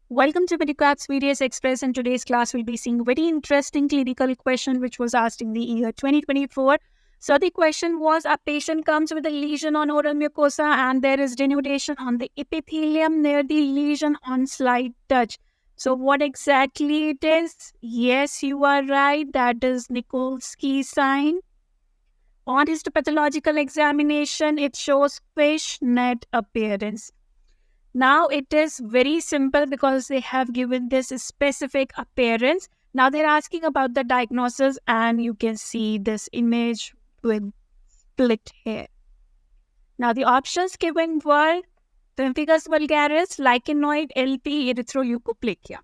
Welcome to Medicap's VDS Express, and today's class will be seeing a very interesting clinical question which was asked in the year 2024. So the question was, a patient comes with a lesion on oral mucosa and there is denudation on the epithelium near the lesion on slight touch. So what exactly it is? Yes, you are right. That is Nikolsky sign. On histopathological examination, it shows fishnet appearance. Now it is very simple because they have given this specific appearance. Now they're asking about the diagnosis, and you can see this image with split hair. Now the options given were pemphigus vulgaris, lichenoid, LP, erythroleucoplakia.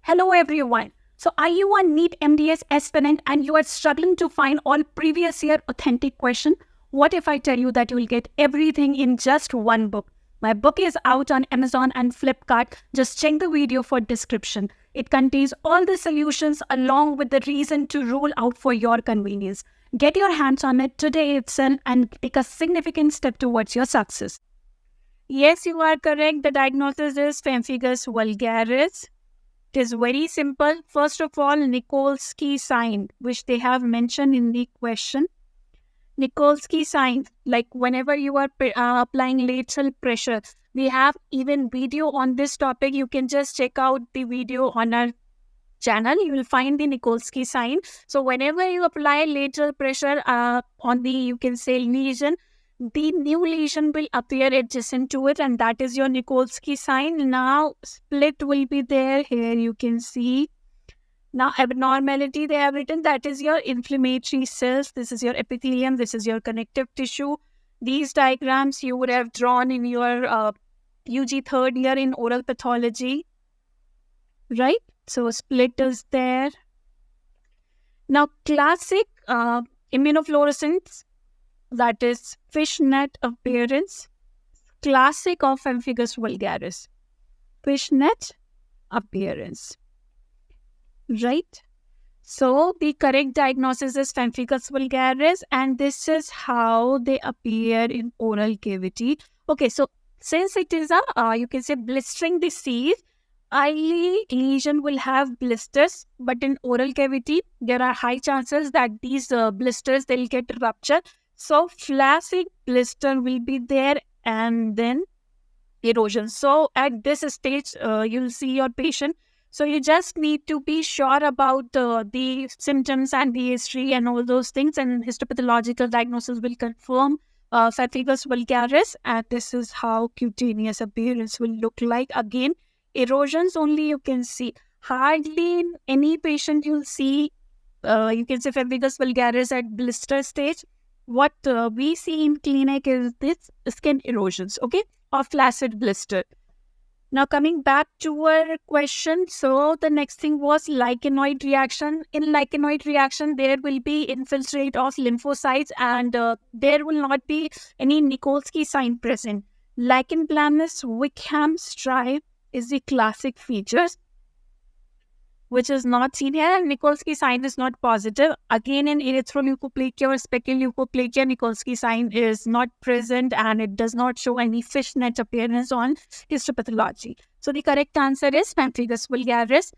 Hello everyone. So are you a NEET MDS aspirant and you are struggling to find all previous year authentic question? What if I tell you that you will get everything in just one book? My book is out on Amazon and Flipkart. Just check the video for description. It contains all the solutions along with the reason to rule out for your convenience. Get your hands on it today itself and take a significant step towards your success. Yes, you are correct. The diagnosis is pemphigus vulgaris. It is very simple. First of all, Nikolsky sign, which they have mentioned in the question. Nikolsky sign, like whenever you are applying lateral pressure, we have even video on this topic. You can just check out the video on our channel. You will find the Nikolsky sign. So whenever you apply lateral pressure on the, you can say, lesion, the new lesion will appear adjacent to it, and that is your Nikolsky sign. Now split will be there. Here you can see. Now abnormality, they have written, that is your inflammatory cells. This is your epithelium. This is your connective tissue. These diagrams you would have drawn in your UG third year in oral pathology, right? So split is there. Now classic immunofluorescence, that is fishnet appearance, classic of pemphigus vulgaris, fishnet appearance, right? So the correct diagnosis is pemphigus vulgaris, and this is how they appear in oral cavity. Okay, so since it is a, you can say, blistering disease, eyelid lesion will have blisters, but in oral cavity, there are high chances that these blisters, they'll get ruptured. So flaccid blister will be there, and then erosion. So at this stage, you'll see your patient. So you just need to be sure about the symptoms and the history and all those things, and histopathological diagnosis will confirm pemphigus vulgaris, and this is how cutaneous appearance will look like. Again, erosions only you can see. Hardly in any patient you'll see, you can say, pemphigus vulgaris at blister stage. What we see in clinic is this skin erosions, okay, or flaccid blister. Now coming back to our question, so the next thing was lichenoid reaction. In lichenoid reaction, there will be infiltrate of lymphocytes, and there will not be any Nikolsky sign present. Lichen planus, Wickham stripe is the classic features, which is not seen here, and Nikolsky sign is not positive. Again, in erythroleucoplakia or speculeucoplakia, Nikolsky sign is not present, and it does not show any fishnet appearance on histopathology. So the correct answer is pemphigus vulgaris.